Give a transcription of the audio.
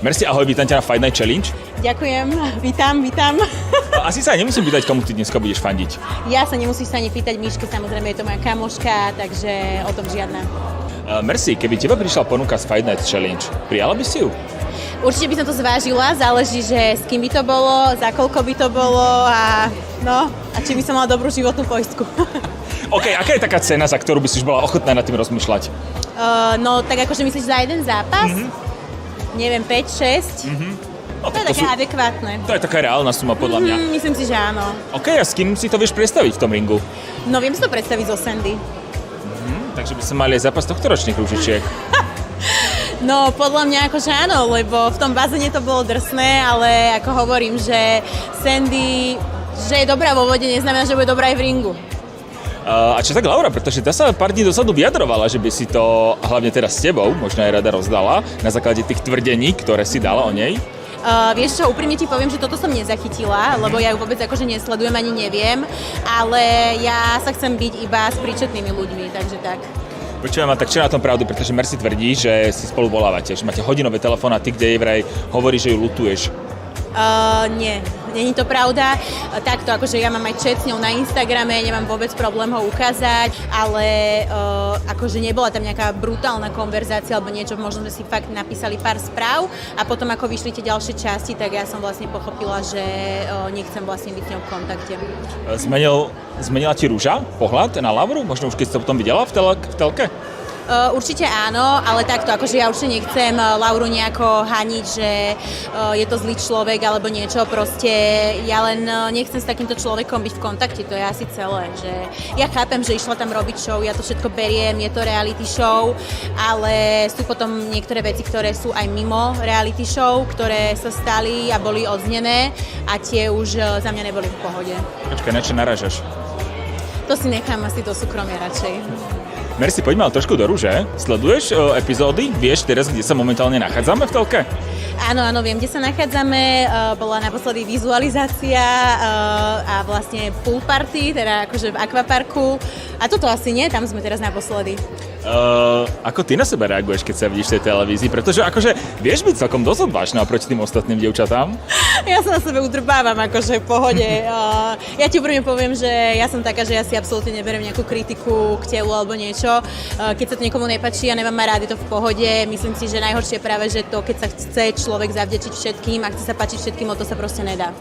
Merci, ahoj, vítam ťa na Fight Night Challenge. Ďakujem, vítam. Asi sa nemusím pýtať, komu ty dneska budeš fandiť. Ja sa nemusíš sa ani pýtať Mišky, samozrejme je to moja kamoška, takže o tom žiadna. Merci, keby teba prišla ponuka z Fight Night Challenge, prijala by si ju? Určite by som to zvážila, záleží, že s kým by to bolo, za koľko by to bolo a či by som mala dobrú životnú poistku. OK, aká je taká cena, za ktorú by si už bola ochotná nad tým rozmýšľať? Tak akože myslíš za jeden zápas? Neviem, 5-6? No, To je také adekvátne. To je taká reálna suma podľa mňa. Myslím si, že áno. OK, a s kým si to vieš predstaviť v tom ringu? No viem si to predstaviť zo Sandy. Takže by sme mali aj zápas tohto ročných rúžičiek. No podľa mňa akože áno, lebo v tom bazéne to bolo drsné, ale ako hovorím, že Sandy, že je dobrá vo vode, neznamená, že bude dobrá aj v ringu. A čo tak Laura, pretože tá sa pár dní dozadu vyjadrovala, že by si to, hlavne teraz s tebou, možno aj rada rozdala, na základe tých tvrdení, ktoré si dala o nej. Vieš čo, úprimne ti poviem, že toto som nezachytila, lebo ja ju vôbec akože nesledujem ani neviem, ale ja sa chcem byť iba s príčetnými ľuďmi, takže tak. Počujem, tak čo na tom pravdu, pretože Merci tvrdí, že si spolu volávate, že máte hodinové telefonáty, kde jej vraj hovorí, že ju lutuješ. Nie, není to pravda. Takto, akože ja mám aj chat s ňou na Instagrame, nemám vôbec problém ho ukázať, ale akože nebola tam nejaká brutálna konverzácia alebo niečo, možno sme si fakt napísali pár správ a potom ako vyšli tie ďalšie časti, tak ja som vlastne pochopila, že nechcem vlastne byť s ňou v kontakte. Zmenila ti Rúža pohľad na Lauru? Možno už keď si to potom videla v telke? Určite áno, ale takto, akože ja určite nechcem Lauru nejako haniť, že je to zlý človek alebo niečo, proste ja len nechcem s takýmto človekom byť v kontakte, to je asi celé, že ja chápem, že išla tam robiť show, ja to všetko beriem, je to reality show, ale sú potom niektoré veci, ktoré sú aj mimo reality show, ktoré sa stali a boli odznené a tie už za mňa neboli v pohode. Počkaj, na čo narážaš? To si nechám asi do súkromia radšej. Merci, poďme ale trošku do Rúže. Sleduješ epizódy? Vieš teraz, kde sa momentálne nachádzame v telke? Áno, viem, kde sa nachádzame. Bola naposledy vizualizácia a vlastne pool party, teda akože v akvaparku. A toto asi nie, tam sme teraz naposledy. Ako ty na seba reaguješ, keď sa vidíš v tej televízii? Pretože akože vieš byť celkom dosť odvážna oproti tým ostatným dievčatám? Ja sa na sebe udrbávam, akože v pohode. Ja ti úprimne poviem, že ja som taká, že ja si absolútne neberiem nejakú kritiku k telu alebo niečo. Keď sa to niekomu nepáči a nemám ma rád, je to v pohode. Myslím si, že najhoršie je práve, že to, keď sa chce človek zavďačiť všetkým a chce sa páčiť všetkým, o to sa proste nedá.